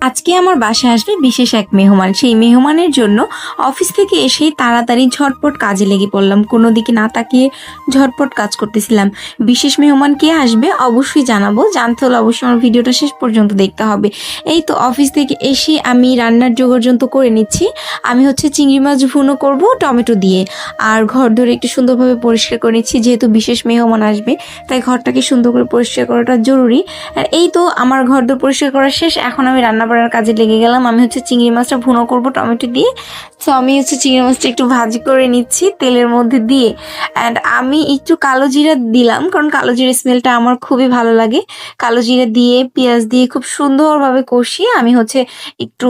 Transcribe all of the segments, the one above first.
আজকে আমার বাসায় আসবে বিশেষ এক মেহমান। সেই মেহমানের জন্য অফিস থেকে এসেই তাড়াতাড়ি ঝটপট কাজে লেগে পড়লাম। কোনো দিকে না তাকিয়ে ঝটপট কাজ করতেছিলাম। বিশেষ মেহমান কে আসবে অবশ্যই জানাবো। জানতে হলে অবশ্যই আমার ভিডিওটা শেষ পর্যন্ত দেখতে হবে। এই তো অফিস থেকে এসে আমি রান্নার জোগাড়যন্ত্র করে নিচ্ছি। আমি চিংড়ি মাছ ভুনো করব টমেটো দিয়ে, আর ঘর ধরে একটু সুন্দরভাবে পরিষ্কার করে নিচ্ছি। যেহেতু বিশেষ মেহমান আসবে তাই ঘরটাকে সুন্দর করে পরিষ্কার করাটা জরুরি। আর এই তো আমার ঘর দোর পরিষ্কার করা শেষ। এখন আমি রান্না বান্নার কাজে লেগে গেলাম। আমি চিংড়ি মাছটা ভুনো করব টমেটো দিয়ে। তো আমি চিংড়ি মাছটা একটু ভাজি করে নিচ্ছি তেলের মধ্যে দিয়ে। অ্যান্ড আমি একটু কালো জিরা দিলাম, কারণ কালো জিরা স্মেলটা আমার খুবই ভালো লাগে। কালো জিরা দিয়ে পেঁয়াজ দিয়ে খুব সুন্দরভাবে কষিয়ে আমি একটু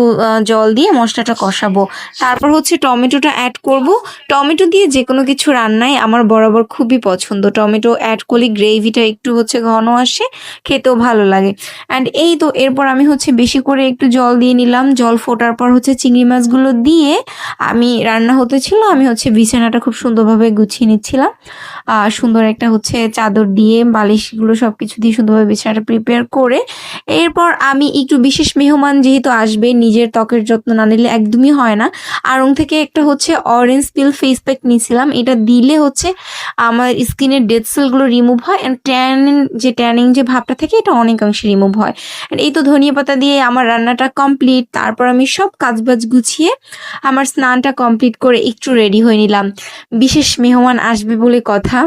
জল দিয়ে মশলাটা কষাবো। তারপর টমেটোটা অ্যাড করব। টমেটো দিয়ে যে কোনো কিছু রান্নায় আমার বরাবর খুবই পছন্দ। টমেটো অ্যাড করলে গ্রেভিটা একটু ঘন আসে, খেতেও ভালো লাগে। অ্যান্ড এই তো এরপর আমি বেশি করে একটু জল দিয়ে নিলাম। জল ফোটার পর চিংড়ি মাছগুলো দিয়ে আমি রান্না হতেছিল। আমি বিছানাটা খুব সুন্দরভাবে গুছিয়ে নিচ্ছিলাম। সুন্দর একটা চাদর দিয়ে বালিশগুলো সব কিছু দিয়ে সুন্দরভাবে বিছানাটা প্রিপেয়ার করে এরপর আমি একটু বিশেষ মেহমান যেহেতু আসবে, নিজের ত্বকের যত্ন না নিলে একদমই হয় না। আড়ং থেকে একটা অরেঞ্জ পিল ফেস প্যাক নিয়েছিলাম। এটা দিলে আমার স্কিনের ডেড সেলগুলো রিমুভ হয়, অ্যান্ড ট্যানিং যে ভাবটা থাকে এটা অনেকাংশে রিমুভ হয়। আর এই তো ধনিয়া পাতা দিয়ে আমার রান্নাটা কমপ্লিট। তারপর আমি সব কাজবাজ গুছিয়ে আমার স্নানটা কমপ্লিট করে একটু রেডি হয়ে নিলাম। বিশেষ মেহমান আসবে বলে কথা,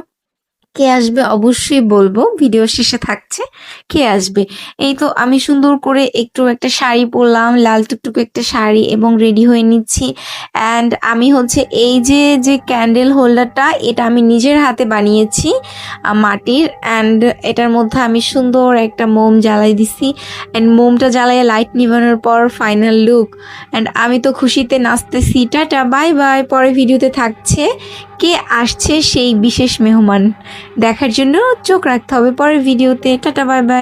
কে আসবে অবশ্যই বলবো, ভিডিও শেষে থাকছে কে আসবে। এই তো আমি সুন্দর করে একটু একটা শাড়ি পরলাম, লাল টুকটুকে একটা শাড়ি, এবং রেডি হয়ে নিচ্ছি। অ্যান্ড আমি এই যে ক্যান্ডেল হোল্ডারটা, এটা আমি নিজের হাতে বানিয়েছি মাটির। অ্যান্ড এটার মধ্যে আমি সুন্দর একটা মোম জ্বালাই দিছি। অ্যান্ড মোমটা জ্বালাইয়ে লাইট নিভানোর পর ফাইনাল লুক। অ্যান্ড আমি তো খুশিতে নাচতেছি। Tata, bye bye. পরে ভিডিওতে থাকছে কে আসছে সেই বিশেষ মেহমান। দেখার জন্য চোখ রাখতে হবে পরের ভিডিওতে। Tata, bye bye.